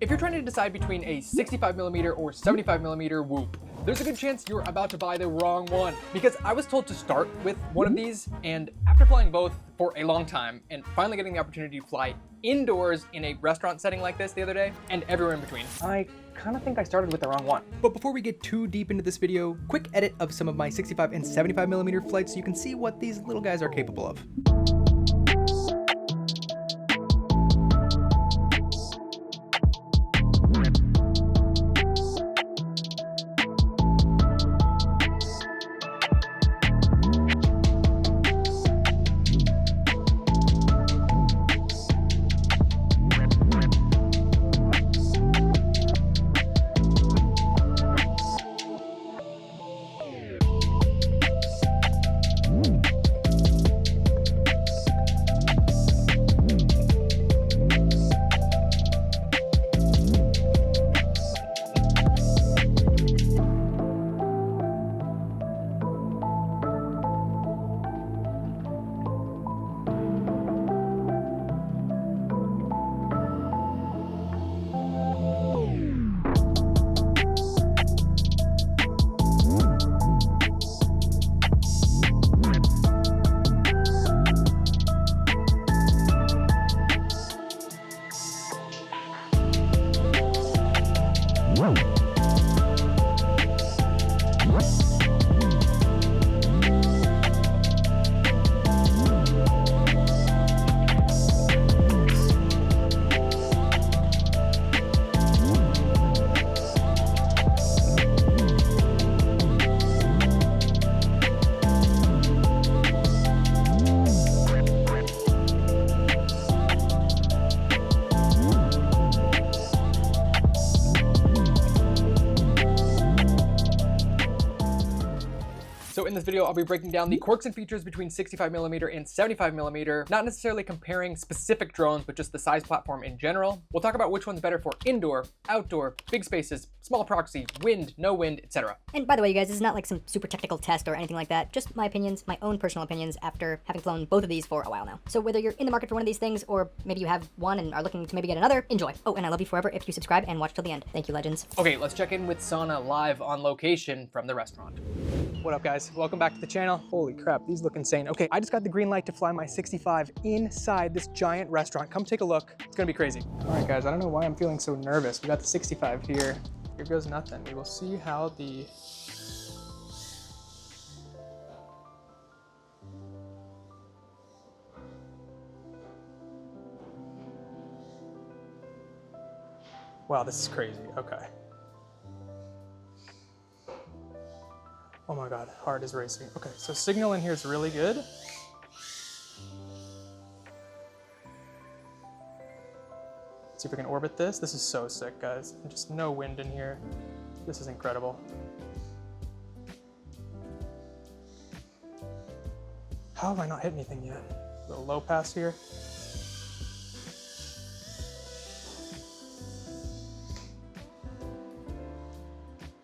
If you're trying to decide between a 65mm or 75mm whoop, there's a good chance you're about to buy the wrong one. Because I was told to start with one of these, and after flying both for a long time and finally getting the opportunity to fly indoors in a restaurant setting like this the other day, and everywhere in between, I kind of think I started with the wrong one. But before we get too deep into this video, quick edit of some of my 65 and 75mm flights so you can see what these little guys are capable of. So in this video, I'll be breaking down the quirks and features between 65mm and 75mm, not necessarily comparing specific drones, but just the size platform in general. We'll talk about which one's better for indoor, outdoor, big spaces, small proxy, wind, no wind, etc. And by the way, you guys, this is not like some super technical test or anything like that. Just my opinions, my own personal opinions after having flown both of these for a while now. So whether you're in the market for one of these things, or maybe you have one and are looking to maybe get another, enjoy. Oh, and I love you forever if you subscribe and watch till the end. Thank you, legends. Okay, let's check in with Sana live on location from the restaurant. What up, guys? Welcome back to the channel. Holy crap, these look insane. Okay, I just got the green light to fly my 65 inside this giant restaurant. Come take a look. It's gonna be crazy. All right, guys, I don't know why I'm feeling so nervous. We got the 65 here. Here goes nothing. We will see how the... Wow, this is crazy. Okay. Oh my God, heart is racing. Okay, so signal in here is really good. Let's see if we can orbit this. This is so sick, guys. Just no wind in here. This is incredible. How have I not hit anything yet? A little low pass here.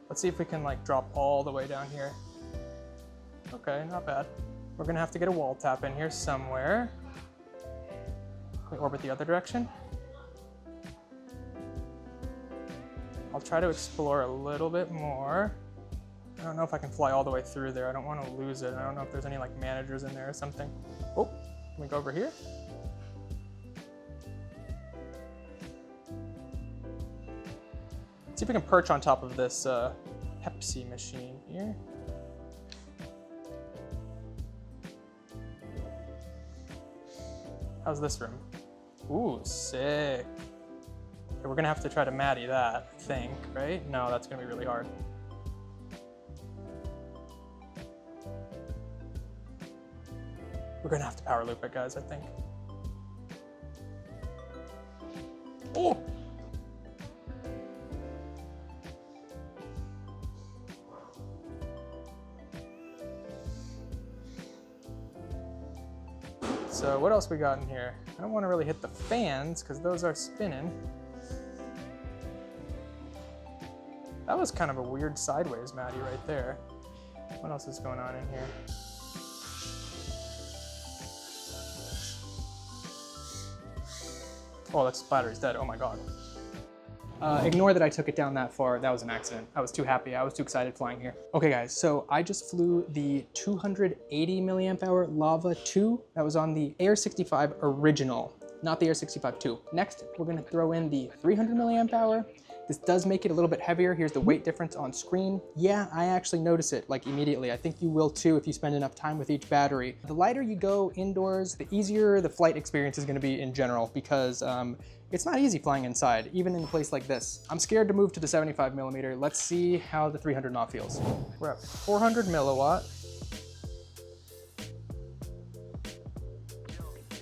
Let's see if we can like drop all the way down here. Okay, not bad. We're gonna have to get a wall tap in here somewhere. Can we orbit the other direction? I'll try to explore a little bit more. I don't know if I can fly all the way through there. I don't want to lose it. I don't know if there's any like managers in there or something. Oh, can we go over here? See if we can perch on top of this Pepsi machine here. How's this room? Ooh, sick. Okay, we're gonna have to try to Matty that, I think, right? No, that's gonna be really hard. We're gonna have to power loop it, guys, I think. Oh! So what else we got in here? I don't want to really hit the fans because those are spinning. That was kind of a weird sideways Matty right there. What else is going on in here? Oh, that battery's dead. Oh my god. Ignore that I took it down that far. That was an accident. I was too happy. I was too excited flying here. Okay guys, so I just flew the 280 milliamp hour Lava 2. That was on the air65 original, not the air65 2. Next, we're gonna throw in the 300 milliamp hour. This does make it a little bit heavier. Here's the weight difference on screen. Yeah, I actually notice it like immediately. I think you will too if you spend enough time with each battery. The lighter you go indoors, the easier the flight experience is gonna be in general because it's not easy flying inside, even in a place like this. I'm scared to move to the 75 millimeter. Let's see how the 300 knot feels. We're at 400 milliwatt.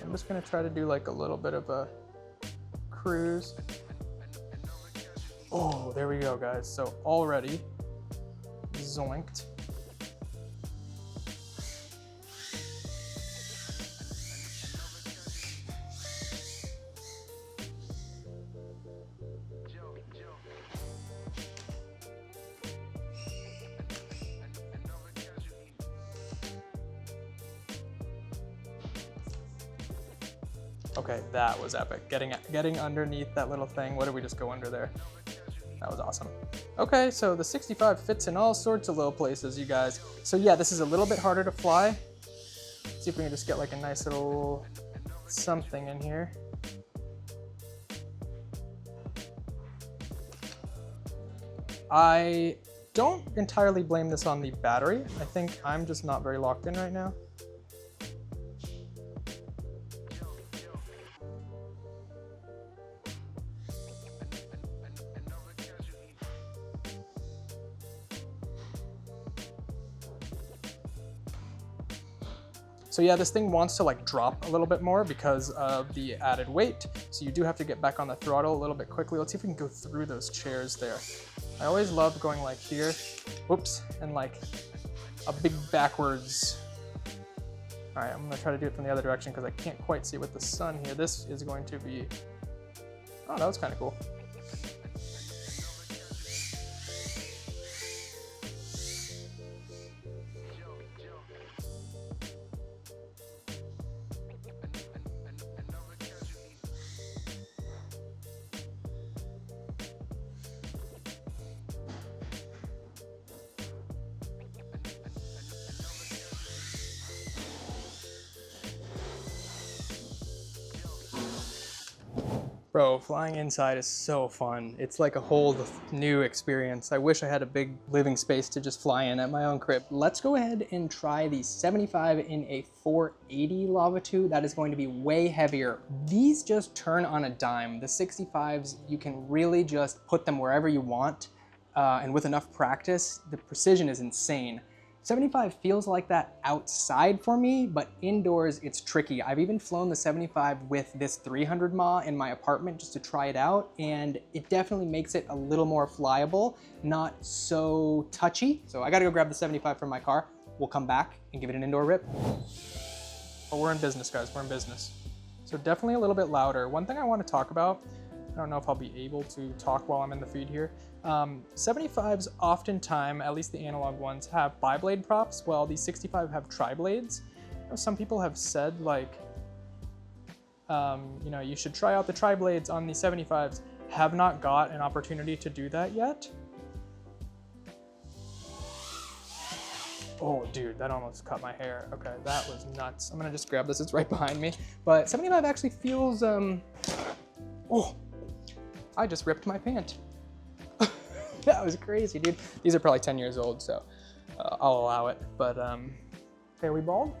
I'm just gonna try to do like a little bit of a cruise. Oh, there we go, guys. So already zoinked. Okay, that was epic. Getting underneath that little thing. What did we just go under there? That was awesome. Okay, so the 65 fits in all sorts of little places, you guys. So yeah, this is a little bit harder to fly. Let's see if we can just get like a nice little something in here. I don't entirely blame this on the battery. I think I'm just not very locked in right now. So yeah, this thing wants to like drop a little bit more because of the added weight. So you do have to get back on the throttle a little bit quickly. Let's see if we can go through those chairs there. I always love going like here, whoops, and like a big backwards. All right, I'm gonna try to do it from the other direction because I can't quite see with the sun here. This is going to be, oh, that was kind of cool. Bro, flying inside is so fun. It's like a whole new experience. I wish I had a big living space to just fly in at my own crib. Let's go ahead and try the 75 in a 480 Lava 2. That is going to be way heavier. These just turn on a dime. The 65s, you can really just put them wherever you want. And with enough practice, the precision is insane. 75 feels like that outside for me, but indoors it's tricky. I've even flown the 75 with this 300 mAh in my apartment just to try it out, and it definitely makes it a little more flyable, not so touchy. So I gotta go grab the 75 from my car. We'll come back and give it an indoor rip. But we're in business, guys, we're in business. So definitely a little bit louder. One thing I want to talk about, I don't know if I'll be able to talk while I'm in the feed here. 75s oftentimes, at least the analog ones, have biblade props, while the 65 have tri-blades. Some people have said like, you know, you should try out the tri-blades on the 75s. Have not got an opportunity to do that yet. Oh, dude, that almost cut my hair. Okay, that was nuts. I'm gonna just grab this, it's right behind me. But 75 actually feels, oh, I just ripped my pant. That was crazy, dude. These are probably 10 years old, so I'll allow it. But, okay, are we bald?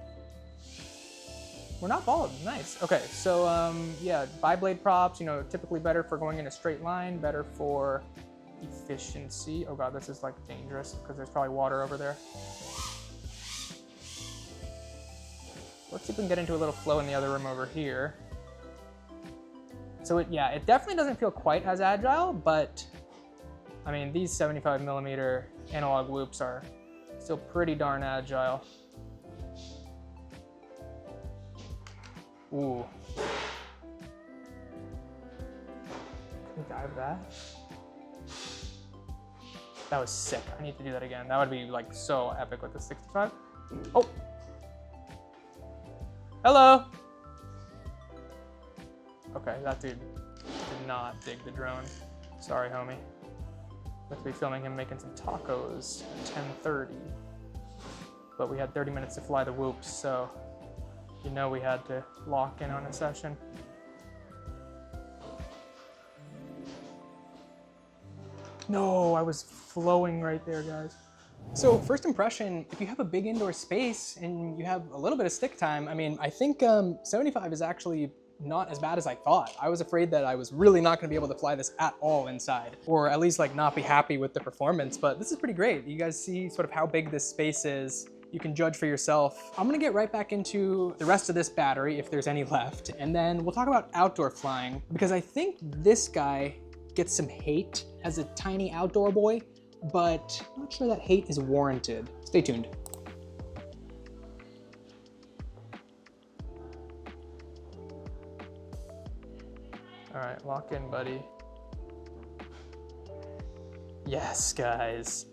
We're not bald, nice. Okay, so yeah, bi-blade props, you know, typically better for going in a straight line, better for efficiency. Oh God, this is like dangerous because there's probably water over there. Let's see if we can get into a little flow in the other room over here. So yeah, it definitely doesn't feel quite as agile, but I mean, these 75mm analog whoops are still pretty darn agile. Ooh. Can we dive that? That was sick. I need to do that again. That would be like so epic with the 65. Oh. Hello. Okay, that dude did not dig the drone. Sorry, homie. We're to be filming him making some tacos at 10:30. But we had 30 minutes to fly the whoops, so you know we had to lock in on a session. No, I was flowing right there, guys. So first impression, if you have a big indoor space and you have a little bit of stick time, I mean, I think 75 is actually not as bad as I thought. I was afraid that I was really not gonna be able to fly this at all inside, or at least like not be happy with the performance, but this is pretty great. You guys see sort of how big this space is. You can judge for yourself. I'm gonna get right back into the rest of this battery if there's any left, and then we'll talk about outdoor flying, because I think this guy gets some hate as a tiny outdoor boy, but I'm not sure that hate is warranted. Stay tuned. All right, lock in, buddy. Yes, guys.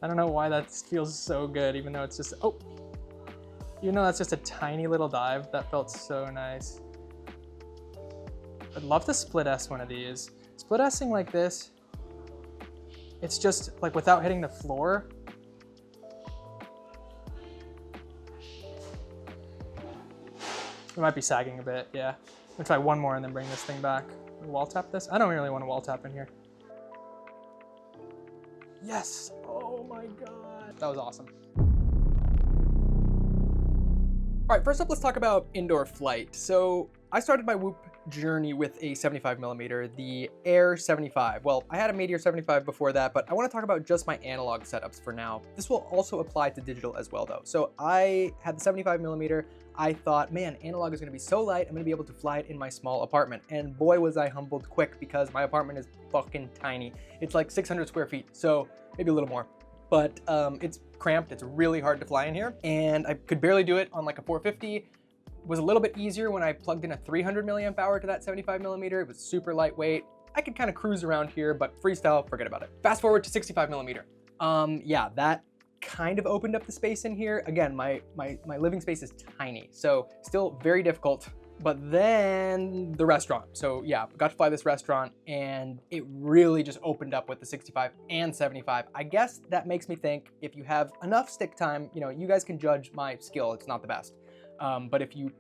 I don't know why that feels so good, even though it's just, oh. Even though that's just a tiny little dive, that felt so nice. I'd love to split S one of these. Split S-ing like this, it's just like without hitting the floor. It might be sagging a bit, yeah. I'm gonna try one more and then bring this thing back. Wall tap this? I don't really want to wall tap in here. Yes! Oh my god. That was awesome. All right, first up, let's talk about indoor flight. So I started my Whoop journey with a 75mm, the Air75. Well, I had a Meteor 75 before that, but I want to talk about just my analog setups for now. This will also apply to digital as well though. So I had the 75mm. I thought, man, analog is going to be so light, I'm going to be able to fly it in my small apartment. And boy, was I humbled quick, because my apartment is fucking tiny. It's like 600 square feet, so maybe a little more. But it's cramped, it's really hard to fly in here, and I could barely do it on like a 450. It was a little bit easier when I plugged in a 300 milliamp hour to that 75mm. It was super lightweight. I could kind of cruise around here, but freestyle, forget about it. Fast forward to 65mm. Yeah, that kind of opened up the space in here. Again, my living space is tiny, so still very difficult. But then the restaurant. So yeah, got to fly this restaurant, and it really just opened up with the 65 and 75. I guess that makes me think, if you have enough stick time, you know, you guys can judge my skill. It's not the best. But if you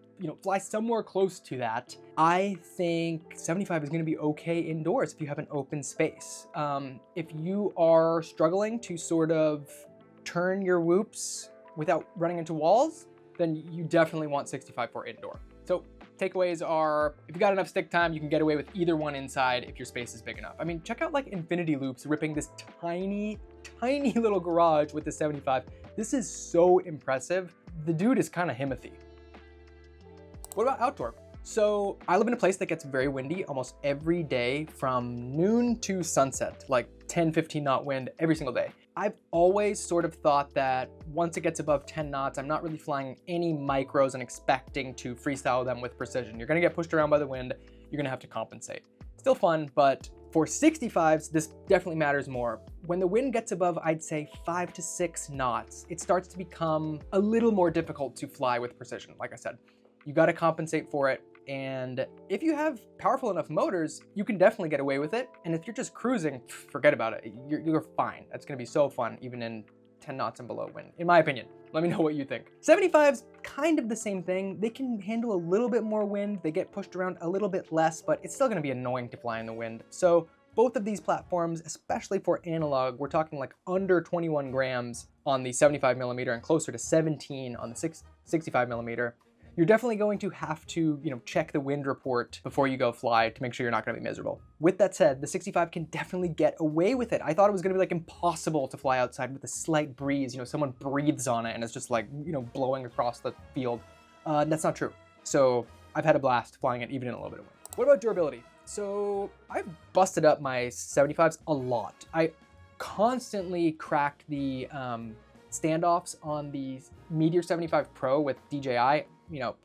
fly somewhere close to that, I think 75 is gonna be okay indoors if you have an open space. If you are struggling to sort of turn your whoops without running into walls, then you definitely want 65 for indoor. So takeaways are, if you got enough stick time, you can get away with either one inside if your space is big enough. I mean, check out like Infinity Loops ripping this tiny little garage with the 75. This is so impressive. The dude is kind of Himothy. What about outdoor? So I live in a place that gets very windy almost every day from noon to sunset, like 10, 15 knot wind every single day. I've always sort of thought that once it gets above 10 knots, I'm not really flying any micros and expecting to freestyle them with precision. You're gonna get pushed around by the wind, you're gonna have to compensate. Still fun, but for 65s, this definitely matters more. When the wind gets above, I'd say 5 to 6 knots, it starts to become a little more difficult to fly with precision, like I said. You gotta compensate for it. And if you have powerful enough motors, you can definitely get away with it. And if you're just cruising, forget about it. You're fine. That's gonna be so fun, even in 10 knots and below wind, in my opinion. Let me know what you think. 75's kind of the same thing. They can handle a little bit more wind. They get pushed around a little bit less, but it's still gonna be annoying to fly in the wind. So both of these platforms, especially for analog, we're talking like under 21 grams on the 75mm and closer to 17 on the 65mm. You're definitely going to have to, check the wind report before you go fly to make sure you're not gonna be miserable. With that said, the 65 can definitely get away with it. I thought it was gonna be like impossible to fly outside with a slight breeze. Someone breathes on it and it's just like, blowing across the field. That's not true. So I've had a blast flying it even in a little bit of wind. What about durability? So I've busted up my 75s a lot. I constantly cracked the standoffs on the Meteor 75 Pro with DJI.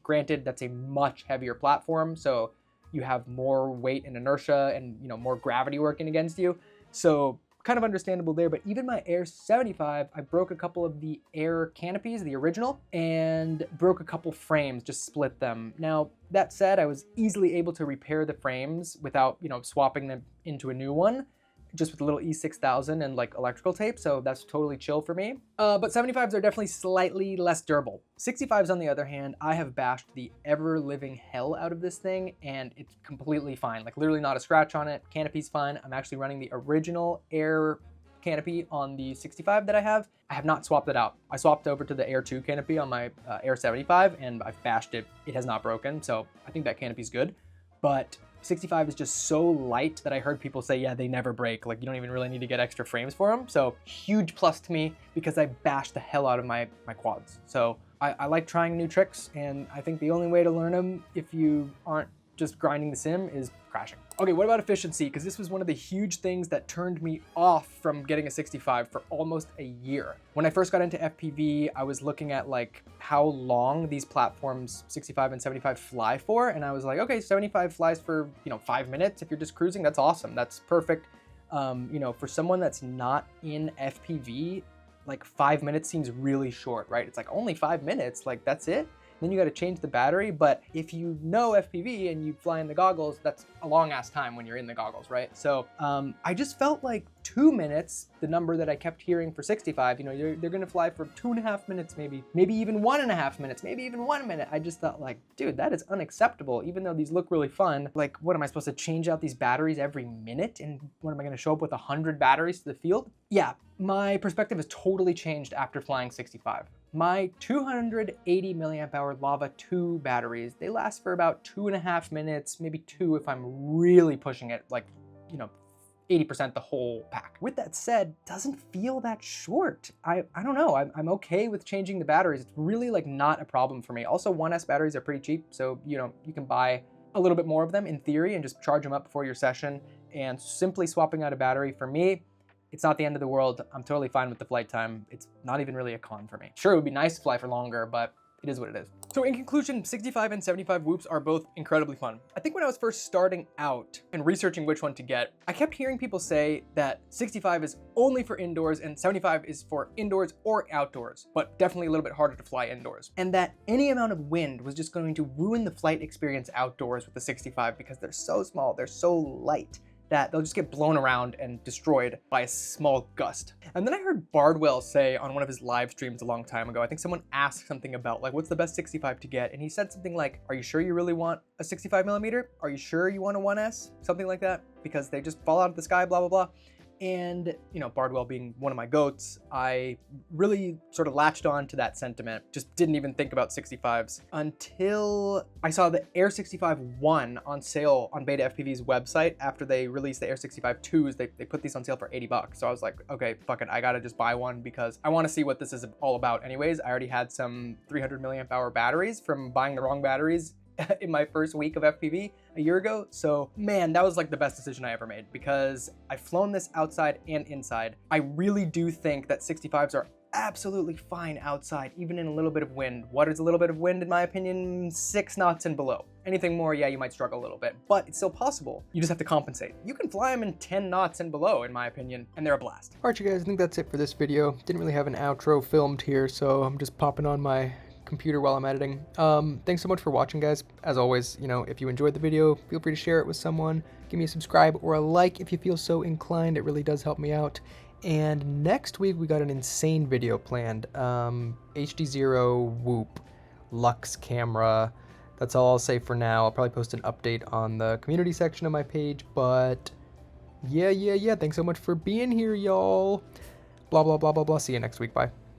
Granted, that's a much heavier platform, so you have more weight and inertia and, more gravity working against you. So kind of understandable there, but even my Air 75, I broke a couple of the air canopies, the original, and broke a couple frames, just split them. Now, that said, I was easily able to repair the frames without, swapping them into a new one. just with a little E6000 and like electrical tape, so that's totally chill for me. But 75s are definitely slightly less durable. 65s on the other hand, I have bashed the ever-living hell out of this thing, and it's completely fine. Like literally not a scratch on it, canopy's fine. I'm actually running the original Air canopy on the 65 that I have. I have not swapped it out. I swapped over to the Air 2 canopy on my Air 75 and I've bashed it. It has not broken, so I think that canopy's good. But 65 is just so light that I heard people say, yeah, they never break. Like you don't even really need to get extra frames for them. So huge plus to me because I bashed the hell out of my quads. So I like trying new tricks, and I think the only way to learn them if you aren't just grinding the sim is crashing. Okay, what about efficiency? Because this was one of the huge things that turned me off from getting a 65 for almost a year. When I first got into FPV, I was looking at like how long these platforms 65 and 75 fly for, and I was like, okay, 75 flies for 5 minutes. If you're just cruising, that's awesome. That's perfect. For someone that's not in FPV, like 5 minutes seems really short, right? It's like only 5 minutes, like that's it. Then you got to change the battery. But if you know FPV and you fly in the goggles, that's a long ass time when you're in the goggles, right? So I just felt like 2 minutes, the number that I kept hearing for 65, they're going to fly for 2.5 minutes, maybe even 1.5 minutes, maybe even 1 minute. I just thought like, dude, that is unacceptable. Even though these look really fun, like what am I supposed to change out these batteries every minute? And what am I going to show up with 100 batteries to the field? Yeah, my perspective has totally changed after flying 65. My 280 milliamp hour Lava 2 batteries, they last for about 2.5 minutes, maybe 2 if I'm really pushing it, like, 80% the whole pack. With that said, doesn't feel that short. I don't know, I'm okay with changing the batteries. It's really like not a problem for me. Also 1S batteries are pretty cheap, so you can buy a little bit more of them in theory and just charge them up before your session, and simply swapping out a battery for me, it's not the end of the world. I'm totally fine with the flight time. It's not even really a con for me. Sure, it would be nice to fly for longer, but it is what it is. So in conclusion, 65 and 75 whoops are both incredibly fun. I think when I was first starting out and researching which one to get, I kept hearing people say that 65 is only for indoors and 75 is for indoors or outdoors, but definitely a little bit harder to fly indoors. And that any amount of wind was just going to ruin the flight experience outdoors with the 65 because they're so small, they're so light, that they'll just get blown around and destroyed by a small gust. And then I heard Bardwell say on one of his live streams a long time ago, I think someone asked something about like, what's the best 65 to get? And he said something like, are you sure you really want a 65 millimeter? Are you sure you want a 1S? Something like that, because they just fall out of the sky, blah, blah, blah. And, Bardwell being one of my goats, I really sort of latched on to that sentiment, just didn't even think about 65s until I saw the Air 65 1 on sale on Beta FPV's website. After they released the Air 65 2s, they put these on sale for $80. So I was like, okay, fuck it, I gotta just buy one because I wanna see what this is all about anyways. I already had some 300 milliamp hour batteries from buying the wrong batteries in my first week of FPV a year ago. So man, that was like the best decision I ever made because I've flown this outside and inside. I really do think that 65s are absolutely fine outside, even in a little bit of wind. What is a little bit of wind in my opinion? 6 knots and below. Anything more, yeah, you might struggle a little bit, but it's still possible. You just have to compensate. You can fly them in 10 knots and below, in my opinion, and they're a blast. All right, you guys, I think that's it for this video. Didn't really have an outro filmed here, so I'm just popping on my computer while I'm editing. Thanks so much for watching, guys. As always, if you enjoyed the video, feel free to share it with someone. Give me a subscribe or a like if you feel so inclined. It really does help me out. And next week we got an insane video planned. HD0 Whoop Lux camera. That's all I'll say for now. I'll probably post an update on the community section of my page, but yeah. Thanks so much for being here, y'all. Blah, blah, blah, blah, blah. See you next week. Bye.